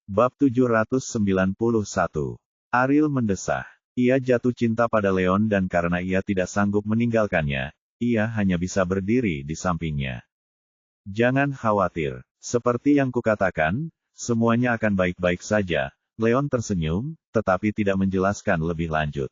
Bab 791. Ariel mendesah. Ia jatuh cinta pada Leon dan karena ia tidak sanggup meninggalkannya, ia hanya bisa berdiri di sampingnya. Jangan khawatir. Seperti yang kukatakan, semuanya akan baik-baik saja. Leon tersenyum, tetapi tidak menjelaskan lebih lanjut.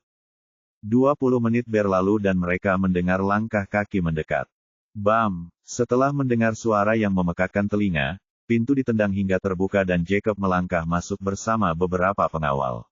20 menit berlalu dan mereka mendengar langkah kaki mendekat. Bam! Setelah mendengar suara yang memekakkan telinga, pintu ditendang hingga terbuka dan Jacob melangkah masuk bersama beberapa pengawal.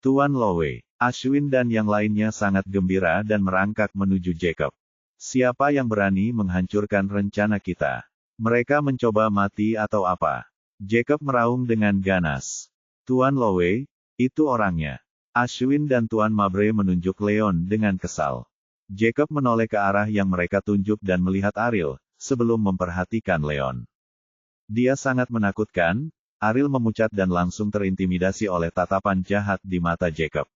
Tuan Lowe, Ashwin dan yang lainnya sangat gembira dan merangkak menuju Jacob. Siapa yang berani menghancurkan rencana kita? Mereka mencoba mati atau apa? Jacob meraung dengan ganas. Tuan Lowe, itu orangnya. Ashwin dan Tuan Mabre menunjuk Leon dengan kesal. Jacob menoleh ke arah yang mereka tunjuk dan melihat Ariel, sebelum memperhatikan Leon. Dia sangat menakutkan. Ariel memucat dan langsung terintimidasi oleh tatapan jahat di mata Jacob.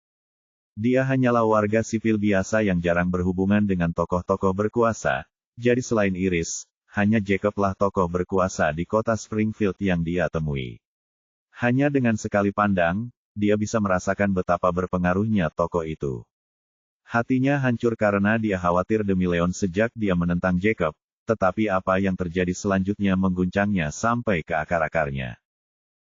Dia hanyalah warga sipil biasa yang jarang berhubungan dengan tokoh-tokoh berkuasa, jadi selain Iris, hanya Jacoblah tokoh berkuasa di kota Springfield yang dia temui. Hanya dengan sekali pandang, dia bisa merasakan betapa berpengaruhnya tokoh itu. Hatinya hancur karena dia khawatir demi Leon sejak dia menentang Jacob, tetapi apa yang terjadi selanjutnya mengguncangnya sampai ke akar-akarnya.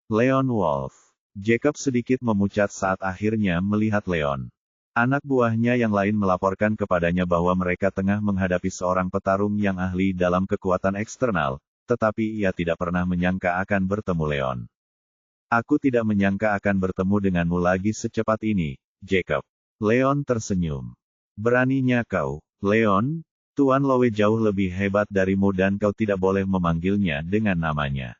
Leon Wolf. Jacob sedikit memucat saat akhirnya melihat Leon. Anak buahnya yang lain melaporkan kepadanya bahwa mereka tengah menghadapi seorang petarung yang ahli dalam kekuatan eksternal, tetapi ia tidak pernah menyangka akan bertemu Leon. Aku tidak menyangka akan bertemu denganmu lagi secepat ini, Jacob. Leon tersenyum. Beraninya kau, Leon? Tuan Lowe jauh lebih hebat darimu dan kau tidak boleh memanggilnya dengan namanya.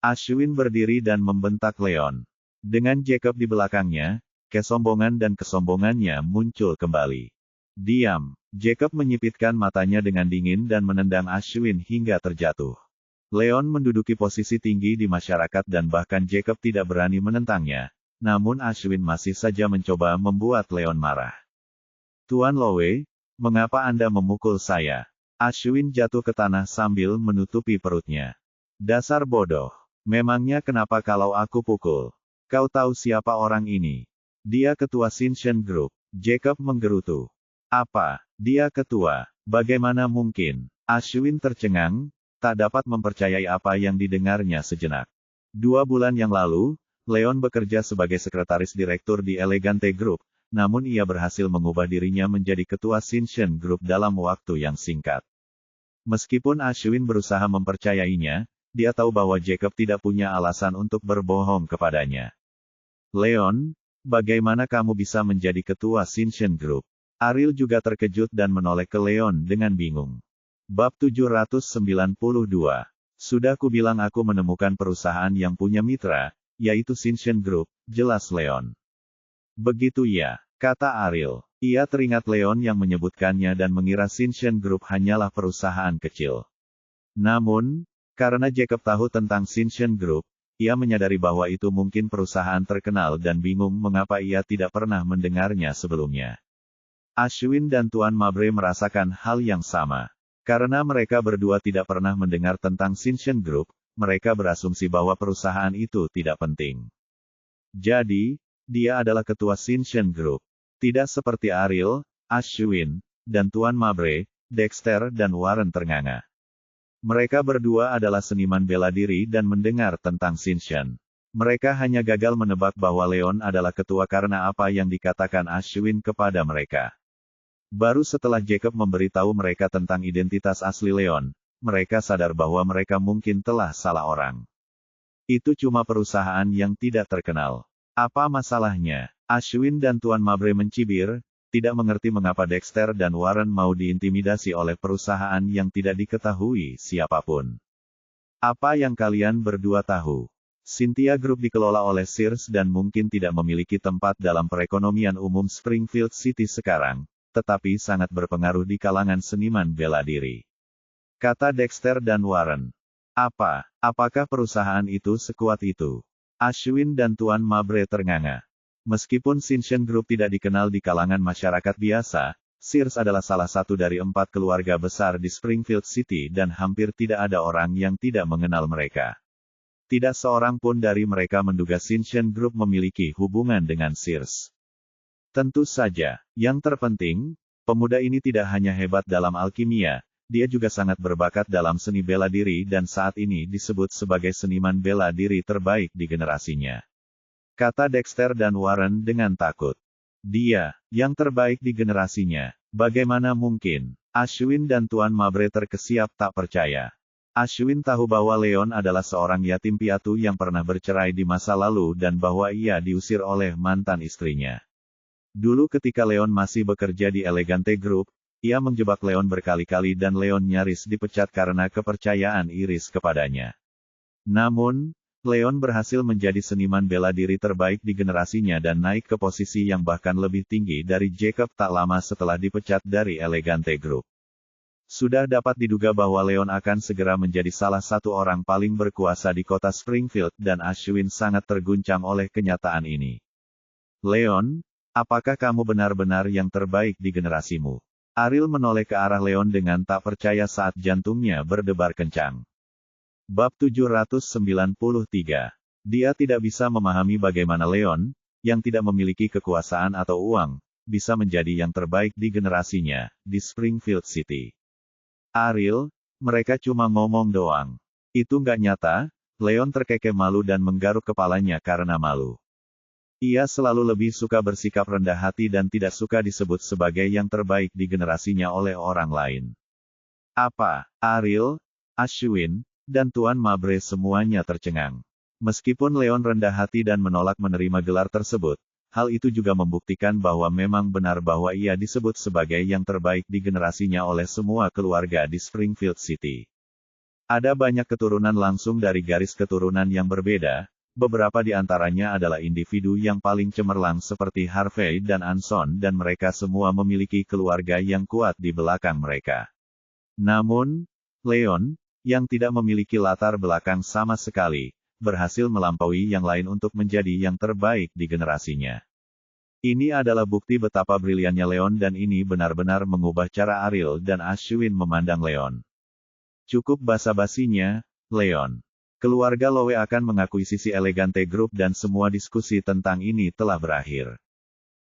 Ashwin berdiri dan membentak Leon. Dengan Jacob di belakangnya, kesombongan dan kesombongannya muncul kembali. Diam. Jacob menyipitkan matanya dengan dingin dan menendang Ashwin hingga terjatuh. Leon menduduki posisi tinggi di masyarakat dan bahkan Jacob tidak berani menentangnya. Namun Ashwin masih saja mencoba membuat Leon marah. Tuan Lowe, mengapa Anda memukul saya? Ashwin jatuh ke tanah sambil menutupi perutnya. Dasar bodoh. Memangnya kenapa kalau aku pukul? Kau tahu siapa orang ini? Dia ketua Shinshen Group. Jacob menggerutu. Apa? Dia ketua? Bagaimana mungkin? Ashwin tercengang, tak dapat mempercayai apa yang didengarnya sejenak. 2 bulan yang lalu, Leon bekerja sebagai sekretaris direktur di Elegante Group, namun ia berhasil mengubah dirinya menjadi ketua Shinshen Group dalam waktu yang singkat. Meskipun Ashwin berusaha mempercayainya, dia tahu bahwa Jacob tidak punya alasan untuk berbohong kepadanya. Leon, bagaimana kamu bisa menjadi ketua Shinshen Group? Ariel juga terkejut dan menoleh ke Leon dengan bingung. Bab 792. Sudah kubilang aku menemukan perusahaan yang punya mitra, yaitu Shinshen Group, jelas Leon. Begitu ya, kata Ariel. Ia teringat Leon yang menyebutkannya dan mengira Shinshen Group hanyalah perusahaan kecil. Namun, karena Jacob tahu tentang Shinshen Group, ia menyadari bahwa itu mungkin perusahaan terkenal dan bingung mengapa ia tidak pernah mendengarnya sebelumnya. Ashwin dan Tuan Mabre merasakan hal yang sama. Karena mereka berdua tidak pernah mendengar tentang Shinshen Group, mereka berasumsi bahwa perusahaan itu tidak penting. Jadi, dia adalah ketua Shinshen Group. Tidak seperti Ariel, Ashwin, dan Tuan Mabre, Dexter dan Warren ternganga. Mereka berdua adalah seniman bela diri dan mendengar tentang Shinshen. Mereka hanya gagal menebak bahwa Leon adalah ketua karena apa yang dikatakan Ashwin kepada mereka. Baru setelah Jacob memberitahu mereka tentang identitas asli Leon, mereka sadar bahwa mereka mungkin telah salah orang. Itu cuma perusahaan yang tidak terkenal. Apa masalahnya? Ashwin dan Tuan Mabre mencibir, tidak mengerti mengapa Dexter dan Warren mau diintimidasi oleh perusahaan yang tidak diketahui siapapun. Apa yang kalian berdua tahu? Cynthia Group dikelola oleh Sears dan mungkin tidak memiliki tempat dalam perekonomian umum Springfield City sekarang, tetapi sangat berpengaruh di kalangan seniman bela diri. Kata Dexter dan Warren. Apakah perusahaan itu sekuat itu? Ashwin dan Tuan Mabre ternganga. Meskipun Shinshen Group tidak dikenal di kalangan masyarakat biasa, Sears adalah salah satu dari 4 keluarga besar di Springfield City dan hampir tidak ada orang yang tidak mengenal mereka. Tidak seorang pun dari mereka menduga Shinshen Group memiliki hubungan dengan Sears. Tentu saja, yang terpenting, pemuda ini tidak hanya hebat dalam alkimia, dia juga sangat berbakat dalam seni bela diri dan saat ini disebut sebagai seniman bela diri terbaik di generasinya. Kata Dexter dan Warren dengan takut. Dia, yang terbaik di generasinya, bagaimana mungkin? Ashwin dan Tuan Mabre terkesiap tak percaya. Ashwin tahu bahwa Leon adalah seorang yatim piatu yang pernah bercerai di masa lalu dan bahwa ia diusir oleh mantan istrinya. Dulu ketika Leon masih bekerja di Elegante Group, ia menjebak Leon berkali-kali dan Leon nyaris dipecat karena kepercayaan Iris kepadanya. Namun, Leon berhasil menjadi seniman bela diri terbaik di generasinya dan naik ke posisi yang bahkan lebih tinggi dari Jacob tak lama setelah dipecat dari Elegante Group. Sudah dapat diduga bahwa Leon akan segera menjadi salah satu orang paling berkuasa di kota Springfield dan Ashwin sangat terguncang oleh kenyataan ini. Leon, apakah kamu benar-benar yang terbaik di generasimu? Ariel menoleh ke arah Leon dengan tak percaya saat jantungnya berdebar kencang. Bab 793. Dia tidak bisa memahami bagaimana Leon, yang tidak memiliki kekuasaan atau uang, bisa menjadi yang terbaik di generasinya, di Springfield City. Ariel, mereka cuma ngomong doang. Itu nggak nyata. Leon terkekeh malu dan menggaruk kepalanya karena malu. Ia selalu lebih suka bersikap rendah hati dan tidak suka disebut sebagai yang terbaik di generasinya oleh orang lain. Apa? Ariel, Ashwin, dan Tuan Mabre semuanya tercengang. Meskipun Leon rendah hati dan menolak menerima gelar tersebut, hal itu juga membuktikan bahwa memang benar bahwa ia disebut sebagai yang terbaik di generasinya oleh semua keluarga di Springfield City. Ada banyak keturunan langsung dari garis keturunan yang berbeda. Beberapa di antaranya adalah individu yang paling cemerlang seperti Harvey dan Anson dan mereka semua memiliki keluarga yang kuat di belakang mereka. Namun, Leon, yang tidak memiliki latar belakang sama sekali, berhasil melampaui yang lain untuk menjadi yang terbaik di generasinya. Ini adalah bukti betapa briliannya Leon dan ini benar-benar mengubah cara Ariel dan Ashwin memandang Leon. Cukup basa-basinya, Leon. Keluarga Lowe akan mengakuisisi Elegante Group dan semua diskusi tentang ini telah berakhir.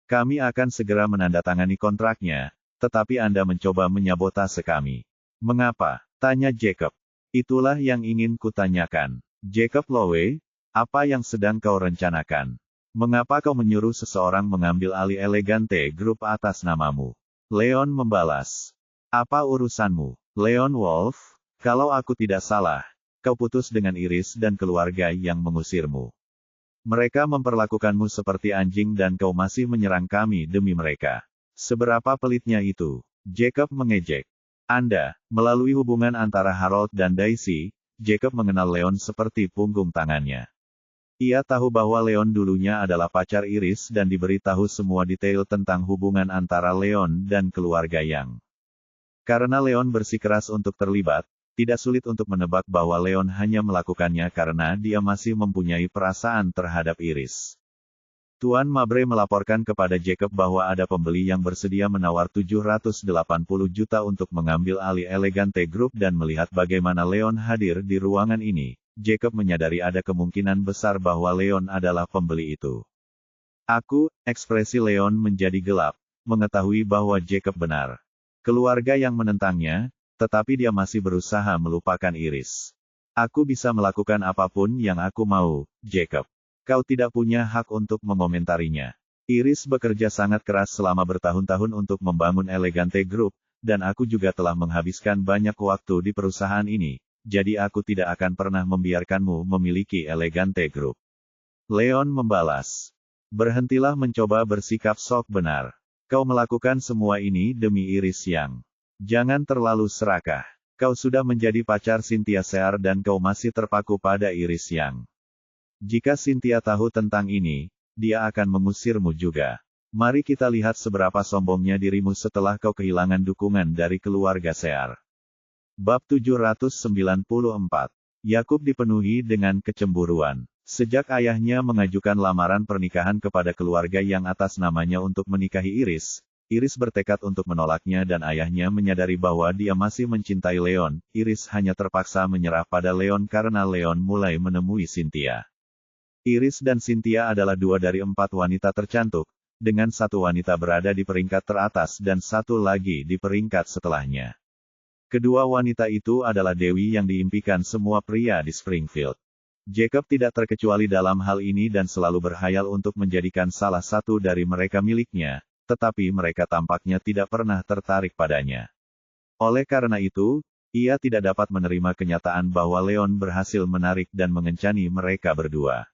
Kami akan segera menandatangani kontraknya, tetapi Anda mencoba menyabotase kami. Mengapa? Tanya Jacob. Itulah yang ingin kutanyakan. Jacob Lowe, apa yang sedang kau rencanakan? Mengapa kau menyuruh seseorang mengambil alih Elegante Group atas namamu? Leon membalas. Apa urusanmu? Leon Wolf, kalau aku tidak salah, kau putus dengan Iris dan keluarga yang mengusirmu. Mereka memperlakukanmu seperti anjing dan kau masih menyerang kami demi mereka. Seberapa pelitnya itu? Jacob mengejek. Anda, melalui hubungan antara Harold dan Daisy, Jacob mengenal Leon seperti punggung tangannya. Ia tahu bahwa Leon dulunya adalah pacar Iris dan diberitahu semua detail tentang hubungan antara Leon dan keluarga Yang. Karena Leon bersikeras untuk terlibat, tidak sulit untuk menebak bahwa Leon hanya melakukannya karena dia masih mempunyai perasaan terhadap Iris. Tuan Mabre melaporkan kepada Jacob bahwa ada pembeli yang bersedia menawar 780 juta untuk mengambil alih Elegante Group dan melihat bagaimana Leon hadir di ruangan ini, Jacob menyadari ada kemungkinan besar bahwa Leon adalah pembeli itu. Ekspresi Leon menjadi gelap, mengetahui bahwa Jacob benar. Keluarga yang menentangnya, tetapi dia masih berusaha melupakan Iris. Aku bisa melakukan apapun yang aku mau, Jacob. Kau tidak punya hak untuk mengomentarinya. Iris bekerja sangat keras selama bertahun-tahun untuk membangun Elegante Group, dan aku juga telah menghabiskan banyak waktu di perusahaan ini, jadi aku tidak akan pernah membiarkanmu memiliki Elegante Group. Leon membalas. Berhentilah mencoba bersikap sok benar. Kau melakukan semua ini demi Iris Yang. Jangan terlalu serakah. Kau sudah menjadi pacar Cynthia Sear dan kau masih terpaku pada Iris Yang. Jika Cynthia tahu tentang ini, dia akan mengusirmu juga. Mari kita lihat seberapa sombongnya dirimu setelah kau kehilangan dukungan dari keluarga Sear. Bab 794. Yakub dipenuhi dengan kecemburuan. Sejak ayahnya mengajukan lamaran pernikahan kepada keluarga yang atas namanya untuk menikahi Iris, Iris bertekad untuk menolaknya dan ayahnya menyadari bahwa dia masih mencintai Leon. Iris hanya terpaksa menyerah pada Leon karena Leon mulai menemui Cynthia. Iris dan Cynthia adalah dua dari 4 wanita tercantik, dengan satu wanita berada di peringkat teratas dan satu lagi di peringkat setelahnya. Kedua wanita itu adalah dewi yang diimpikan semua pria di Springfield. Jacob tidak terkecuali dalam hal ini dan selalu berhayal untuk menjadikan salah satu dari mereka miliknya, tetapi mereka tampaknya tidak pernah tertarik padanya. Oleh karena itu, ia tidak dapat menerima kenyataan bahwa Leon berhasil menarik dan mengencani mereka berdua.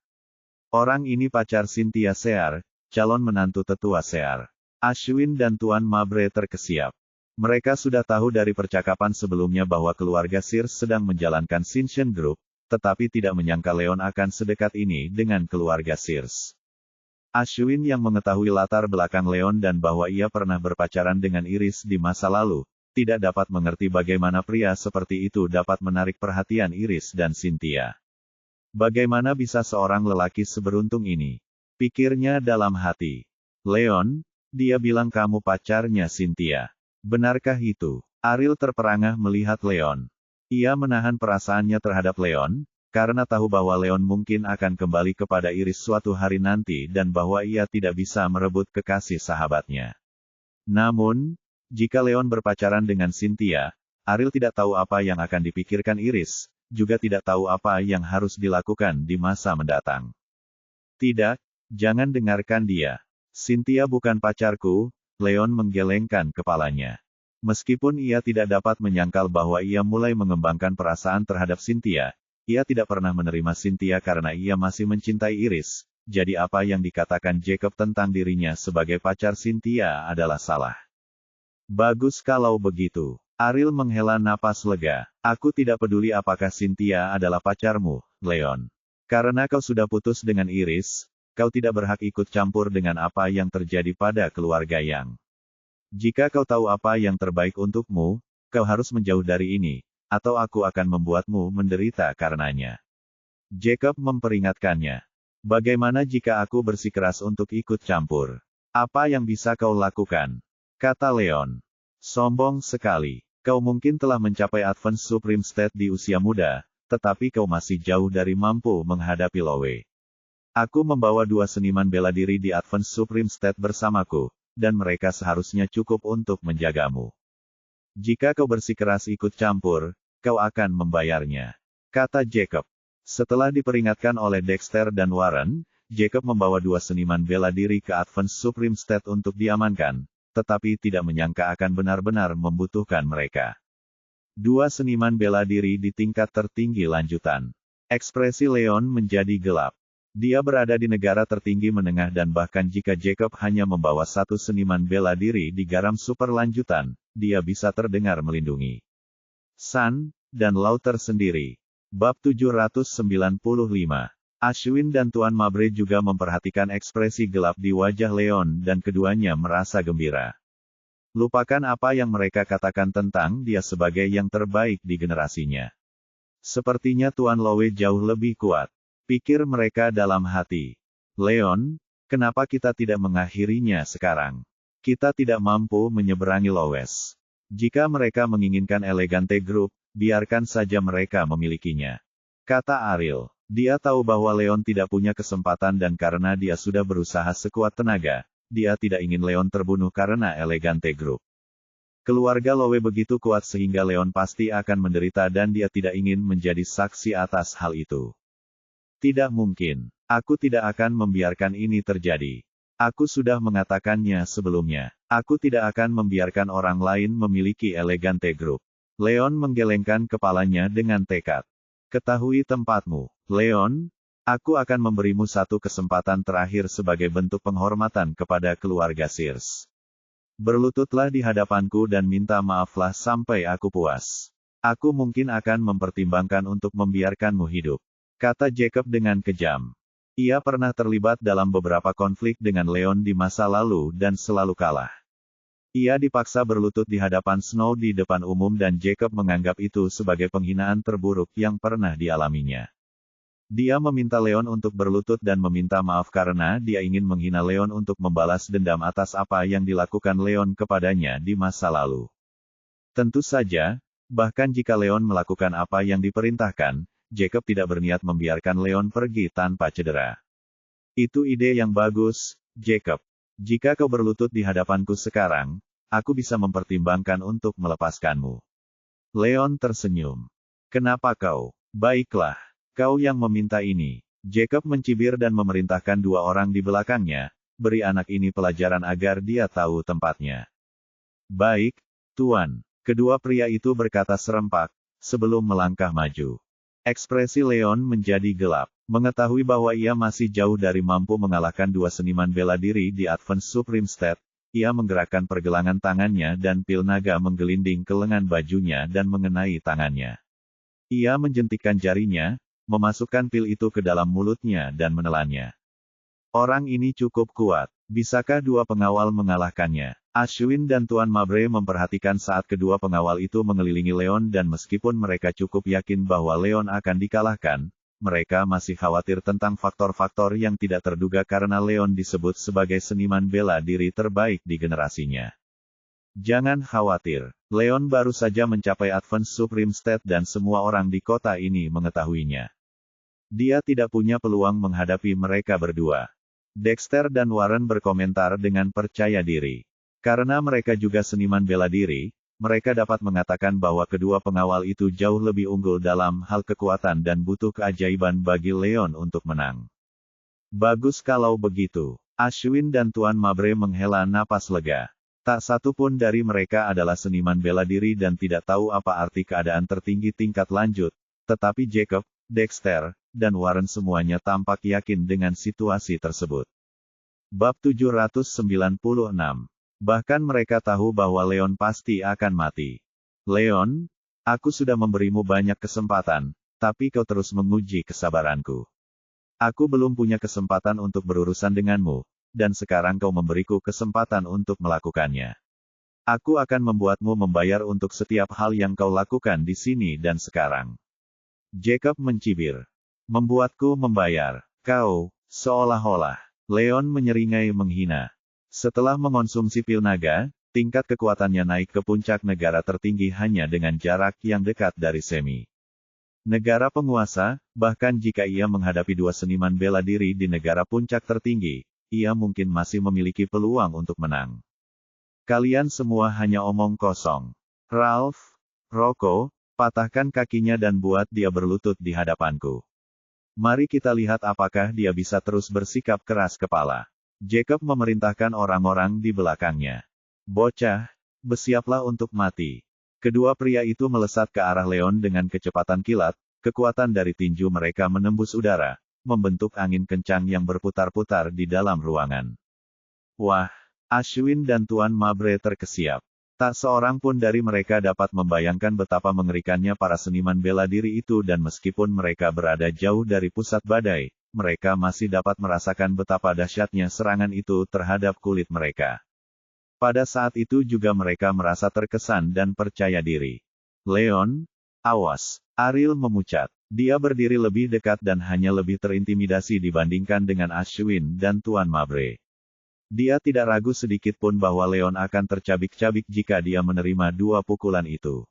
Orang ini pacar Cynthia Sear, calon menantu tetua Sear. Ashwin dan Tuan Mabre terkesiap. Mereka sudah tahu dari percakapan sebelumnya bahwa keluarga Sears sedang menjalankan Shinshin Group, tetapi tidak menyangka Leon akan sedekat ini dengan keluarga Sears. Ashwin yang mengetahui latar belakang Leon dan bahwa ia pernah berpacaran dengan Iris di masa lalu, tidak dapat mengerti bagaimana pria seperti itu dapat menarik perhatian Iris dan Cynthia. Bagaimana bisa seorang lelaki seberuntung ini? Pikirnya dalam hati. Leon, dia bilang kamu pacarnya Cynthia. Benarkah itu? Ariel terperangah melihat Leon. Ia menahan perasaannya terhadap Leon, karena tahu bahwa Leon mungkin akan kembali kepada Iris suatu hari nanti dan bahwa ia tidak bisa merebut kekasih sahabatnya. Namun, jika Leon berpacaran dengan Cynthia, Ariel tidak tahu apa yang akan dipikirkan Iris, juga tidak tahu apa yang harus dilakukan di masa mendatang. Tidak, jangan dengarkan dia. Cynthia bukan pacarku, Leon menggelengkan kepalanya. Meskipun ia tidak dapat menyangkal bahwa ia mulai mengembangkan perasaan terhadap Cynthia, ia tidak pernah menerima Cynthia karena ia masih mencintai Iris, jadi apa yang dikatakan Jacob tentang dirinya sebagai pacar Cynthia adalah salah. Bagus kalau begitu. Ariel menghela napas lega. Aku tidak peduli apakah Cynthia adalah pacarmu, Leon. Karena kau sudah putus dengan Iris, kau tidak berhak ikut campur dengan apa yang terjadi pada keluarga Yang. Jika kau tahu apa yang terbaik untukmu, kau harus menjauh dari ini, atau aku akan membuatmu menderita karenanya. Jacob memperingatkannya. Bagaimana jika aku bersikeras untuk ikut campur? Apa yang bisa kau lakukan? Kata Leon. Sombong sekali. Kau mungkin telah mencapai Advance Supreme State di usia muda, tetapi kau masih jauh dari mampu menghadapi Lowe. Aku membawa 2 seniman bela diri di Advance Supreme State bersamaku, dan mereka seharusnya cukup untuk menjagamu. Jika kau bersikeras ikut campur, kau akan membayarnya. Kata Jacob. Setelah diperingatkan oleh Dexter dan Warren, Jacob membawa 2 seniman bela diri ke Advance Supreme State untuk diamankan, tetapi tidak menyangka akan benar-benar membutuhkan mereka. 2 seniman bela diri di tingkat tertinggi lanjutan. Ekspresi Leon menjadi gelap. Dia berada di negara tertinggi menengah dan bahkan jika Jacob hanya membawa 1 seniman bela diri di garam super lanjutan, dia bisa terdengar melindungi Sun dan Lauter sendiri. Bab 795. Ashwin dan Tuan Mabre juga memperhatikan ekspresi gelap di wajah Leon dan keduanya merasa gembira. Lupakan apa yang mereka katakan tentang dia sebagai yang terbaik di generasinya. Sepertinya Tuan Lowe jauh lebih kuat. Pikir mereka dalam hati. Leon, kenapa kita tidak mengakhirinya sekarang? Kita tidak mampu menyeberangi Lowes. Jika mereka menginginkan Elegante Group, biarkan saja mereka memilikinya. Kata Ariel. Dia tahu bahwa Leon tidak punya kesempatan dan karena dia sudah berusaha sekuat tenaga, dia tidak ingin Leon terbunuh karena Elegante Group. Keluarga Lowe begitu kuat sehingga Leon pasti akan menderita dan dia tidak ingin menjadi saksi atas hal itu. Tidak mungkin. Aku tidak akan membiarkan ini terjadi. Aku sudah mengatakannya sebelumnya. Aku tidak akan membiarkan orang lain memiliki Elegante Group. Leon menggelengkan kepalanya dengan tekad. Ketahui tempatmu, Leon. Aku akan memberimu 1 kesempatan terakhir sebagai bentuk penghormatan kepada keluarga Sears. Berlututlah di hadapanku dan minta maaflah sampai aku puas. Aku mungkin akan mempertimbangkan untuk membiarkanmu hidup. Kata Jacob dengan kejam. Ia pernah terlibat dalam beberapa konflik dengan Leon di masa lalu dan selalu kalah. Ia dipaksa berlutut di hadapan Snow di depan umum dan Jacob menganggap itu sebagai penghinaan terburuk yang pernah dialaminya. Dia meminta Leon untuk berlutut dan meminta maaf karena dia ingin menghina Leon untuk membalas dendam atas apa yang dilakukan Leon kepadanya di masa lalu. Tentu saja, bahkan jika Leon melakukan apa yang diperintahkan, Jacob tidak berniat membiarkan Leon pergi tanpa cedera. Itu ide yang bagus, Jacob. Jika kau berlutut di hadapanku sekarang, aku bisa mempertimbangkan untuk melepaskanmu. Leon tersenyum. Kenapa kau? Baiklah. Kau yang meminta ini. Jacob mencibir dan memerintahkan dua orang di belakangnya, beri anak ini pelajaran agar dia tahu tempatnya. Baik, Tuan. Kedua pria itu berkata serempak, sebelum melangkah maju. Ekspresi Leon menjadi gelap. Mengetahui bahwa ia masih jauh dari mampu mengalahkan dua seniman bela diri di Advance Supreme State, ia menggerakkan pergelangan tangannya dan pil naga menggelinding ke lengan bajunya dan mengenai tangannya. Ia menjentikkan jarinya, memasukkan pil itu ke dalam mulutnya dan menelannya. Orang ini cukup kuat. Bisakah dua pengawal mengalahkannya? Ashwin dan Tuan Mabre memperhatikan saat kedua pengawal itu mengelilingi Leon dan meskipun mereka cukup yakin bahwa Leon akan dikalahkan, mereka masih khawatir tentang faktor-faktor yang tidak terduga karena Leon disebut sebagai seniman bela diri terbaik di generasinya. Jangan khawatir. Leon baru saja mencapai Advance Supreme State dan semua orang di kota ini mengetahuinya. Dia tidak punya peluang menghadapi mereka berdua. Dexter dan Warren berkomentar dengan percaya diri. Karena mereka juga seniman bela diri, mereka dapat mengatakan bahwa kedua pengawal itu jauh lebih unggul dalam hal kekuatan dan butuh keajaiban bagi Leon untuk menang. Bagus kalau begitu. Ashwin dan Tuan Mabre menghela napas lega. Tak satu pun dari mereka adalah seniman bela diri dan tidak tahu apa arti keadaan tertinggi tingkat lanjut, tetapi Jacob, Dexter, dan Warren semuanya tampak yakin dengan situasi tersebut. Bab 796. Bahkan mereka tahu bahwa Leon pasti akan mati. Leon, aku sudah memberimu banyak kesempatan, tapi kau terus menguji kesabaranku. Aku belum punya kesempatan untuk berurusan denganmu, dan sekarang kau memberiku kesempatan untuk melakukannya. Aku akan membuatmu membayar untuk setiap hal yang kau lakukan di sini dan sekarang. Jacob mencibir. Membuatku membayar. Kau, seolah-olah. Leon menyeringai menghina. Setelah mengonsumsi pil naga, tingkat kekuatannya naik ke puncak negara tertinggi hanya dengan jarak yang dekat dari semi. Negara penguasa, bahkan jika ia menghadapi dua seniman bela diri di negara puncak tertinggi, ia mungkin masih memiliki peluang untuk menang. Kalian semua hanya omong kosong. Ralph, Rocco, patahkan kakinya dan buat dia berlutut di hadapanku. Mari kita lihat apakah dia bisa terus bersikap keras kepala. Jacob memerintahkan orang-orang di belakangnya. Bocah, bersiaplah untuk mati. Kedua pria itu melesat ke arah Leon dengan kecepatan kilat, kekuatan dari tinju mereka menembus udara, membentuk angin kencang yang berputar-putar di dalam ruangan. Wah, Ashwin dan Tuan Mabre terkesiap. Tak seorang pun dari mereka dapat membayangkan betapa mengerikannya para seniman bela diri itu dan meskipun mereka berada jauh dari pusat badai, mereka masih dapat merasakan betapa dahsyatnya serangan itu terhadap kulit mereka. Pada saat itu juga mereka merasa terkesan dan percaya diri. Leon, awas, Ariel memucat. Dia berdiri lebih dekat dan hanya lebih terintimidasi dibandingkan dengan Ashwin dan Tuan Mabre. Dia tidak ragu sedikit pun bahwa Leon akan tercabik-cabik jika dia menerima dua pukulan itu.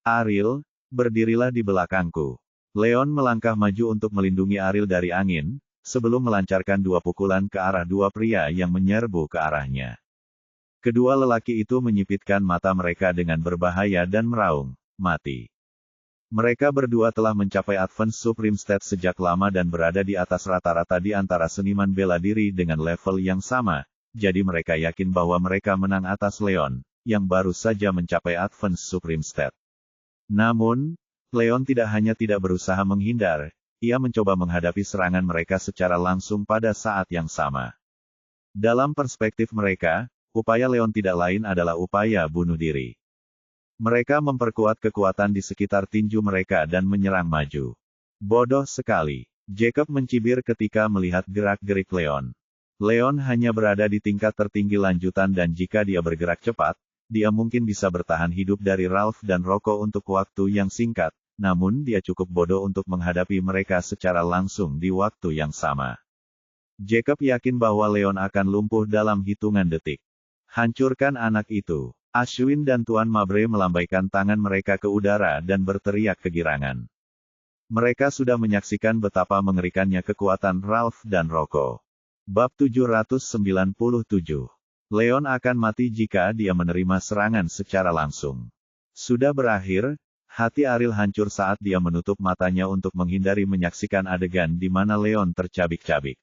Ariel, berdirilah di belakangku. Leon melangkah maju untuk melindungi Ariel dari angin, sebelum melancarkan dua pukulan ke arah dua pria yang menyerbu ke arahnya. Kedua lelaki itu menyipitkan mata mereka dengan berbahaya dan meraung, mati. Mereka berdua telah mencapai Advance Supreme State sejak lama dan berada di atas rata-rata di antara seniman bela diri dengan level yang sama, jadi mereka yakin bahwa mereka menang atas Leon, yang baru saja mencapai Advance Supreme State. Namun, Leon tidak hanya tidak berusaha menghindar, ia mencoba menghadapi serangan mereka secara langsung pada saat yang sama. Dalam perspektif mereka, upaya Leon tidak lain adalah upaya bunuh diri. Mereka memperkuat kekuatan di sekitar tinju mereka dan menyerang maju. Bodoh sekali. Jacob mencibir ketika melihat gerak-gerik Leon. Leon hanya berada di tingkat tertinggi lanjutan dan jika dia bergerak cepat, dia mungkin bisa bertahan hidup dari Ralph dan Rocco untuk waktu yang singkat, namun dia cukup bodoh untuk menghadapi mereka secara langsung di waktu yang sama. Jacob yakin bahwa Leon akan lumpuh dalam hitungan detik. Hancurkan anak itu. Ashwin dan Tuan Mabre melambaikan tangan mereka ke udara dan berteriak kegirangan. Mereka sudah menyaksikan betapa mengerikannya kekuatan Ralph dan Rocco. Bab 797. Leon akan mati jika dia menerima serangan secara langsung. Sudah berakhir, hati Ariel hancur saat dia menutup matanya untuk menghindari menyaksikan adegan di mana Leon tercabik-cabik.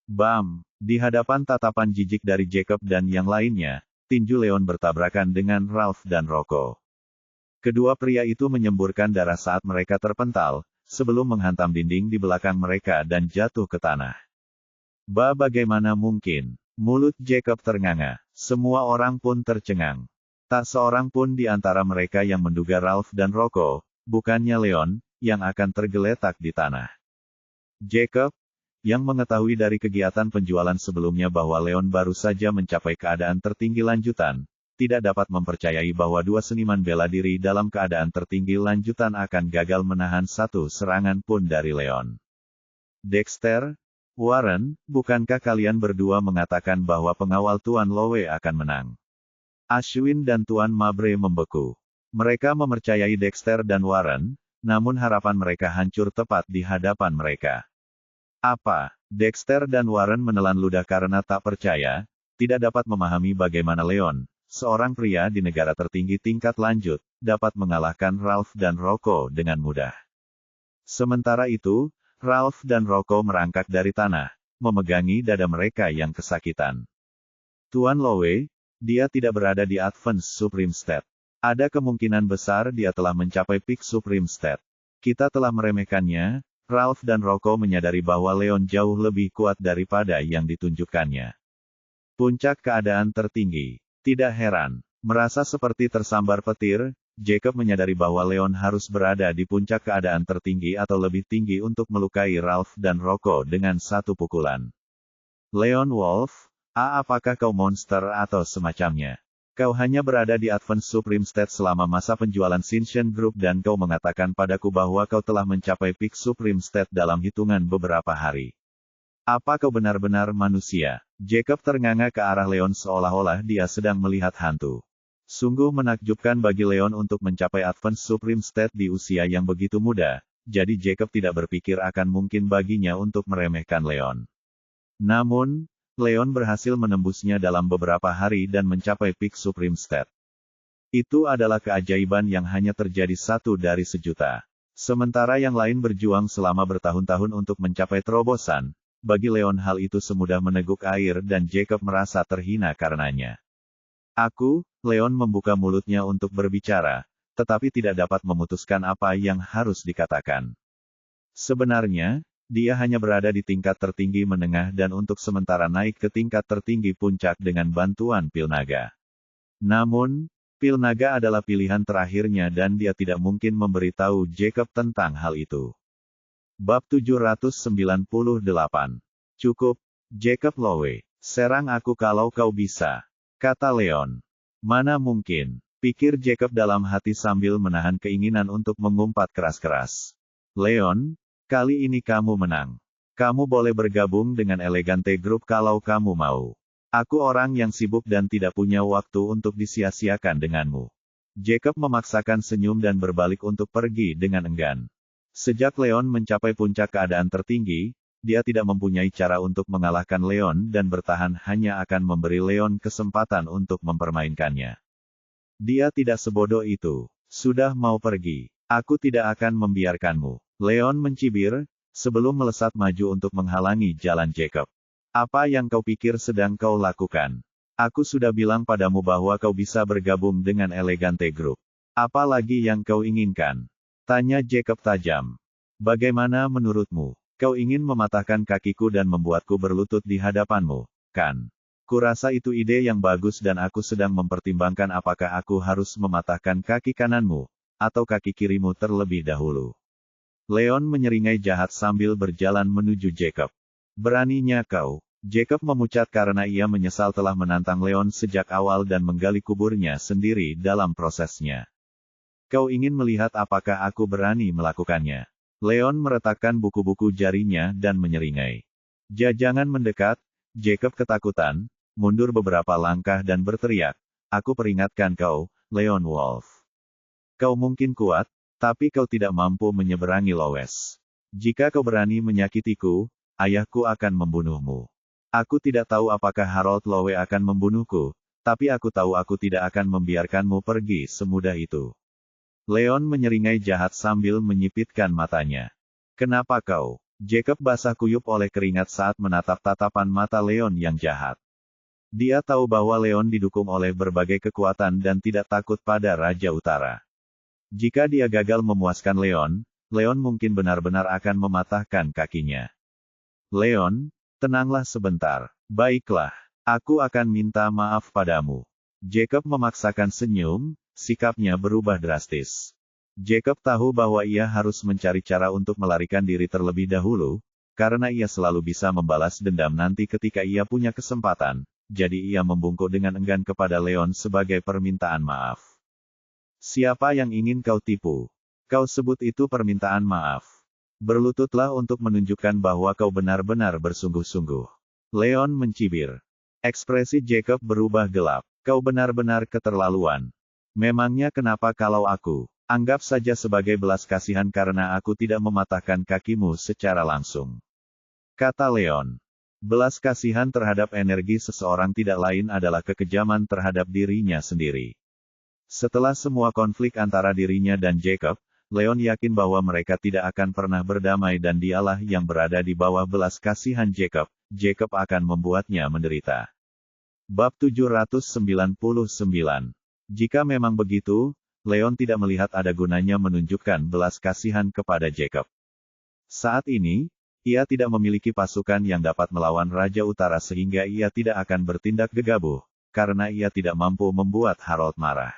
Bam! Di hadapan tatapan jijik dari Jacob dan yang lainnya, tinju Leon bertabrakan dengan Ralph dan Rocco. Kedua pria itu menyemburkan darah saat mereka terpental, sebelum menghantam dinding di belakang mereka dan jatuh ke tanah. Bagaimana mungkin? Mulut Jacob ternganga. Semua orang pun tercengang. Tak seorang pun di antara mereka yang menduga Ralph dan Rocco, bukannya Leon, yang akan tergeletak di tanah. Jacob, yang mengetahui dari kegiatan penjualan sebelumnya bahwa Leon baru saja mencapai keadaan tertinggi lanjutan, tidak dapat mempercayai bahwa dua seniman bela diri dalam keadaan tertinggi lanjutan akan gagal menahan satu serangan pun dari Leon. Dexter, Warren, bukankah kalian berdua mengatakan bahwa pengawal Tuan Lowe akan menang? Ashwin dan Tuan Mabre membeku. Mereka mempercayai Dexter dan Warren, namun harapan mereka hancur tepat di hadapan mereka. Apa? Dexter dan Warren menelan ludah karena tak percaya, tidak dapat memahami bagaimana Leon, seorang pria di negara tertinggi tingkat lanjut, dapat mengalahkan Ralph dan Rocco dengan mudah. Sementara itu, Ralph dan Rocco merangkak dari tanah, memegangi dada mereka yang kesakitan. Tuan Lowe, dia tidak berada di Advance Supreme State. Ada kemungkinan besar dia telah mencapai peak Supreme State. Kita telah meremehkannya. Ralph dan Rocco menyadari bahwa Leon jauh lebih kuat daripada yang ditunjukkannya. Puncak keadaan tertinggi. Tidak heran, merasa seperti tersambar petir, Jacob menyadari bahwa Leon harus berada di puncak keadaan tertinggi atau lebih tinggi untuk melukai Ralph dan Rocco dengan satu pukulan. Leon Wolf, apakah kau monster atau semacamnya? Kau hanya berada di Advance Supreme State selama masa penjualan Shinshin Group dan kau mengatakan padaku bahwa kau telah mencapai peak Supreme State dalam hitungan beberapa hari. Apa kau benar-benar manusia? Jacob ternganga ke arah Leon seolah-olah dia sedang melihat hantu. Sungguh menakjubkan bagi Leon untuk mencapai Advance Supreme State di usia yang begitu muda, jadi Jacob tidak berpikir akan mungkin baginya untuk meremehkan Leon. Namun, Leon berhasil menembusnya dalam beberapa hari dan mencapai peak Supreme State. Itu adalah keajaiban yang hanya terjadi satu dari sejuta. Sementara yang lain berjuang selama bertahun-tahun untuk mencapai terobosan, bagi Leon hal itu semudah meneguk air dan Jacob merasa terhina karenanya. Leon membuka mulutnya untuk berbicara, tetapi tidak dapat memutuskan apa yang harus dikatakan. Sebenarnya, dia hanya berada di tingkat tertinggi menengah dan untuk sementara naik ke tingkat tertinggi puncak dengan bantuan pil naga. Namun, pil naga adalah pilihan terakhirnya dan dia tidak mungkin memberitahu Jacob tentang hal itu. Bab 798. Cukup, Jacob Lowe. Serang aku kalau kau bisa, kata Leon. Mana mungkin, pikir Jacob dalam hati sambil menahan keinginan untuk mengumpat keras-keras. Leon, kali ini kamu menang. Kamu boleh bergabung dengan Elegante Group kalau kamu mau. Aku orang yang sibuk dan tidak punya waktu untuk disia-siakan denganmu. Jacob memaksakan senyum dan berbalik untuk pergi dengan enggan. Sejak Leon mencapai puncak keadaan tertinggi, dia tidak mempunyai cara untuk mengalahkan Leon dan bertahan hanya akan memberi Leon kesempatan untuk mempermainkannya. Dia tidak sebodoh itu. Sudah mau pergi. Aku tidak akan membiarkanmu. Leon mencibir, sebelum melesat maju untuk menghalangi jalan Jacob. Apa yang kau pikir sedang kau lakukan? Aku sudah bilang padamu bahwa kau bisa bergabung dengan Elegante Group. Apa lagi yang kau inginkan? Tanya Jacob tajam. Bagaimana menurutmu? Kau ingin mematahkan kakiku dan membuatku berlutut di hadapanmu, kan? Kurasa itu ide yang bagus dan aku sedang mempertimbangkan apakah aku harus mematahkan kaki kananmu, atau kaki kirimu terlebih dahulu. Leon menyeringai jahat sambil berjalan menuju Jacob. Beraninya kau. Jacob memucat karena ia menyesal telah menantang Leon sejak awal dan menggali kuburnya sendiri dalam prosesnya. Kau ingin melihat apakah aku berani melakukannya? Leon meretakkan buku-buku jarinya dan menyeringai. Jangan mendekat, Jacob ketakutan, mundur beberapa langkah dan berteriak, aku peringatkan kau, Leon Wolf. Kau mungkin kuat, tapi kau tidak mampu menyeberangi Lowes. Jika kau berani menyakitiku, ayahku akan membunuhmu. Aku tidak tahu apakah Harold Lowe akan membunuhku, tapi aku tahu aku tidak akan membiarkanmu pergi semudah itu. Leon menyeringai jahat sambil menyipitkan matanya. Kenapa kau? Jacob basah kuyup oleh keringat saat menatap tatapan mata Leon yang jahat. Dia tahu bahwa Leon didukung oleh berbagai kekuatan dan tidak takut pada Raja Utara. Jika dia gagal memuaskan Leon, Leon mungkin benar-benar akan mematahkan kakinya. Leon, tenanglah sebentar. Baiklah, aku akan minta maaf padamu. Jacob memaksakan senyum, sikapnya berubah drastis. Jacob tahu bahwa ia harus mencari cara untuk melarikan diri terlebih dahulu, karena ia selalu bisa membalas dendam nanti ketika ia punya kesempatan, jadi ia membungkuk dengan enggan kepada Leon sebagai permintaan maaf. Siapa yang ingin kau tipu? Kau sebut itu permintaan maaf. Berlututlah untuk menunjukkan bahwa kau benar-benar bersungguh-sungguh. Leon mencibir. Ekspresi Jacob berubah gelap. Kau benar-benar keterlaluan. Memangnya kenapa kalau aku? Anggap saja sebagai belas kasihan karena aku tidak mematahkan kakimu secara langsung. Kata Leon. Belas kasihan terhadap energi seseorang tidak lain adalah kekejaman terhadap dirinya sendiri. Setelah semua konflik antara dirinya dan Jacob, Leon yakin bahwa mereka tidak akan pernah berdamai dan dialah yang berada di bawah belas kasihan Jacob. Jacob akan membuatnya menderita. Bab 799. Jika memang begitu, Leon tidak melihat ada gunanya menunjukkan belas kasihan kepada Jacob. Saat ini, ia tidak memiliki pasukan yang dapat melawan Raja Utara sehingga ia tidak akan bertindak gegabah, karena ia tidak mampu membuat Harold marah.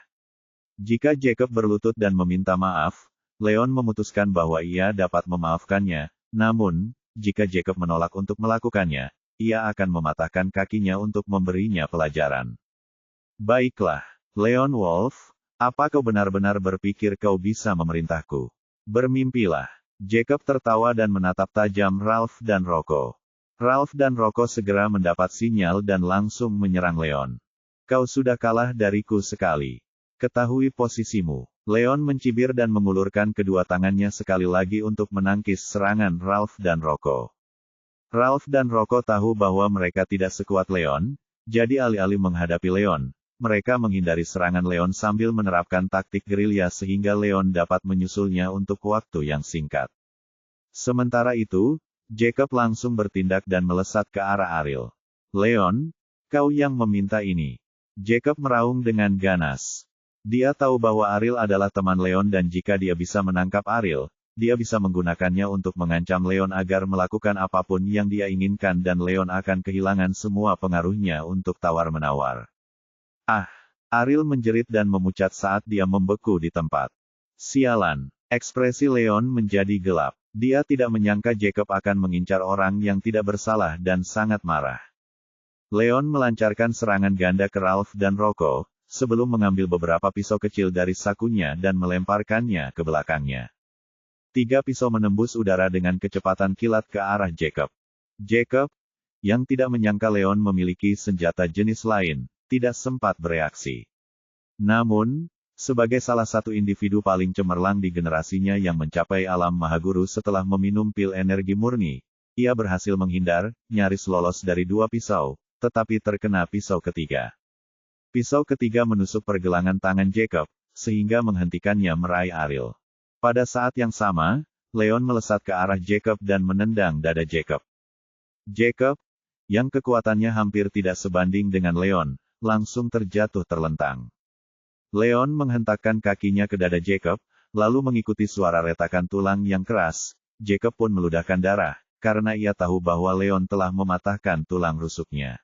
Jika Jacob berlutut dan meminta maaf, Leon memutuskan bahwa ia dapat memaafkannya, namun, jika Jacob menolak untuk melakukannya, ia akan mematahkan kakinya untuk memberinya pelajaran. Baiklah, Leon Wolf, apa kau benar-benar berpikir kau bisa memerintahku? Bermimpilah. Jacob tertawa dan menatap tajam Ralph dan Rocco. Ralph dan Rocco segera mendapat sinyal dan langsung menyerang Leon. Kau sudah kalah dariku sekali. Ketahui posisimu. Leon mencibir dan mengulurkan kedua tangannya sekali lagi untuk menangkis serangan Ralph dan Rocco. Ralph dan Rocco tahu bahwa mereka tidak sekuat Leon, jadi alih-alih menghadapi Leon, mereka menghindari serangan Leon sambil menerapkan taktik gerilya sehingga Leon dapat menyusulnya untuk waktu yang singkat. Sementara itu, Jacob langsung bertindak dan melesat ke arah Ariel. Leon, kau yang meminta ini. Jacob meraung dengan ganas. Dia tahu bahwa Ariel adalah teman Leon dan jika dia bisa menangkap Ariel, dia bisa menggunakannya untuk mengancam Leon agar melakukan apapun yang dia inginkan dan Leon akan kehilangan semua pengaruhnya untuk tawar-menawar. Ah! Ariel menjerit dan memucat saat dia membeku di tempat. Sialan! Ekspresi Leon menjadi gelap. Dia tidak menyangka Jacob akan mengincar orang yang tidak bersalah dan sangat marah. Leon melancarkan serangan ganda ke Ralph dan Rocco, sebelum mengambil beberapa pisau kecil dari sakunya dan melemparkannya ke belakangnya. 3 pisau menembus udara dengan kecepatan kilat ke arah Jacob. Jacob, yang tidak menyangka Leon memiliki senjata jenis lain, tidak sempat bereaksi. Namun, sebagai salah satu individu paling cemerlang di generasinya yang mencapai alam mahaguru setelah meminum pil energi murni, ia berhasil menghindar, nyaris lolos dari 2 pisau, tetapi terkena pisau ketiga. Pisau ketiga menusuk pergelangan tangan Jacob, sehingga menghentikannya meraih Ariel. Pada saat yang sama, Leon melesat ke arah Jacob dan menendang dada Jacob. Jacob, yang kekuatannya hampir tidak sebanding dengan Leon, langsung terjatuh terlentang. Leon menghentakkan kakinya ke dada Jacob, lalu mengikuti suara retakan tulang yang keras. Jacob pun meludahkan darah, karena ia tahu bahwa Leon telah mematahkan tulang rusuknya.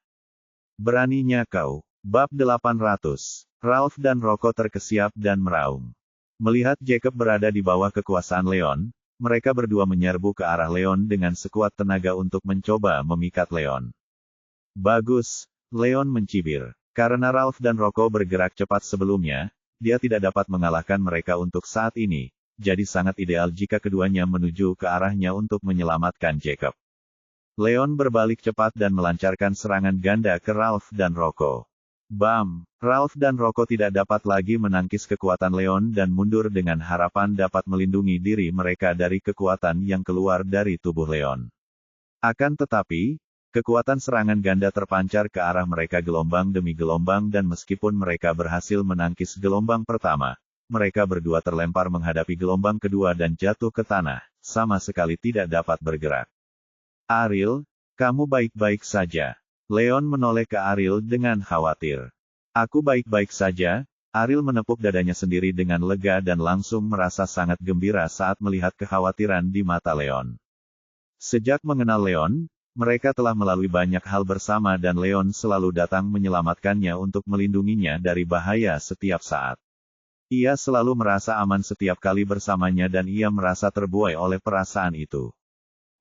Beraninya kau. Bab 800. Ralph dan Rocco terkesiap dan meraung. Melihat Jacob berada di bawah kekuasaan Leon, mereka berdua menyerbu ke arah Leon dengan sekuat tenaga untuk mencoba memikat Leon. Bagus, Leon mencibir. Karena Ralph dan Rocco bergerak cepat sebelumnya, dia tidak dapat mengalahkan mereka untuk saat ini, jadi sangat ideal jika keduanya menuju ke arahnya untuk menyelamatkan Jacob. Leon berbalik cepat dan melancarkan serangan ganda ke Ralph dan Rocco. Bam! Ralph dan Rocco tidak dapat lagi menangkis kekuatan Leon dan mundur dengan harapan dapat melindungi diri mereka dari kekuatan yang keluar dari tubuh Leon. Akan tetapi, kekuatan serangan ganda terpancar ke arah mereka gelombang demi gelombang dan meskipun mereka berhasil menangkis gelombang pertama, mereka berdua terlempar menghadapi gelombang kedua dan jatuh ke tanah, sama sekali tidak dapat bergerak. Ariel, kamu baik-baik saja. Leon menoleh ke Ariel dengan khawatir. Aku baik-baik saja, Ariel menepuk dadanya sendiri dengan lega dan langsung merasa sangat gembira saat melihat kekhawatiran di mata Leon. Sejak mengenal Leon, mereka telah melalui banyak hal bersama dan Leon selalu datang menyelamatkannya untuk melindunginya dari bahaya setiap saat. Ia selalu merasa aman setiap kali bersamanya dan ia merasa terbuai oleh perasaan itu.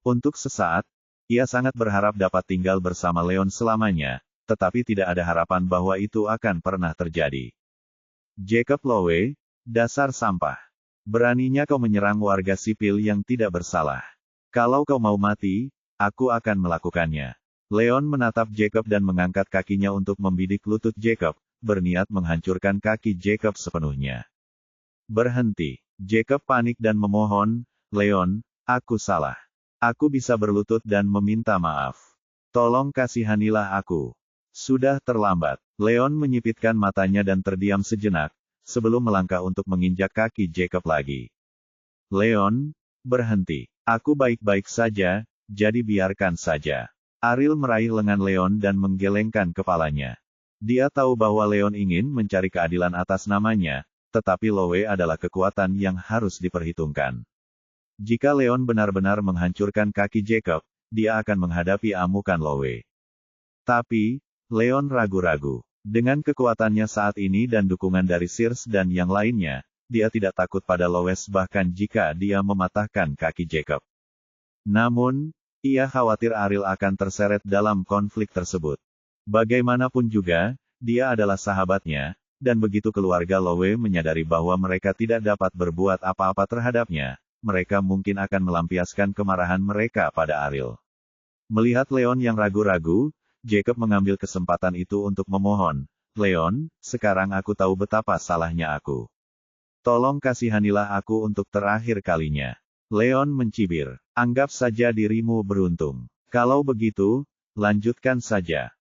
Untuk sesaat, ia sangat berharap dapat tinggal bersama Leon selamanya, tetapi tidak ada harapan bahwa itu akan pernah terjadi. Jacob Lowe, dasar sampah. Beraninya kau menyerang warga sipil yang tidak bersalah. Kalau kau mau mati, aku akan melakukannya. Leon menatap Jacob dan mengangkat kakinya untuk membidik lutut Jacob, berniat menghancurkan kaki Jacob sepenuhnya. Berhenti. Jacob panik dan memohon, Leon, aku salah. Aku bisa berlutut dan meminta maaf. Tolong kasihanilah aku. Sudah terlambat. Leon menyipitkan matanya dan terdiam sejenak, sebelum melangkah untuk menginjak kaki Jacob lagi. Leon, berhenti. Aku baik-baik saja, jadi biarkan saja. Ariel meraih lengan Leon dan menggelengkan kepalanya. Dia tahu bahwa Leon ingin mencari keadilan atas namanya, tetapi Lowe adalah kekuatan yang harus diperhitungkan. Jika Leon benar-benar menghancurkan kaki Jacob, dia akan menghadapi amukan Lowe. Tapi, Leon ragu-ragu. Dengan kekuatannya saat ini dan dukungan dari Sears dan yang lainnya, dia tidak takut pada Lois bahkan jika dia mematahkan kaki Jacob. Namun, ia khawatir Ariel akan terseret dalam konflik tersebut. Bagaimanapun juga, dia adalah sahabatnya, dan begitu keluarga Lowe menyadari bahwa mereka tidak dapat berbuat apa-apa terhadapnya, mereka mungkin akan melampiaskan kemarahan mereka pada Ariel. Melihat Leon yang ragu-ragu, Jacob mengambil kesempatan itu untuk memohon, Leon, sekarang aku tahu betapa salahnya aku. Tolong kasihanilah aku untuk terakhir kalinya. Leon mencibir, anggap saja dirimu beruntung. Kalau begitu, lanjutkan saja.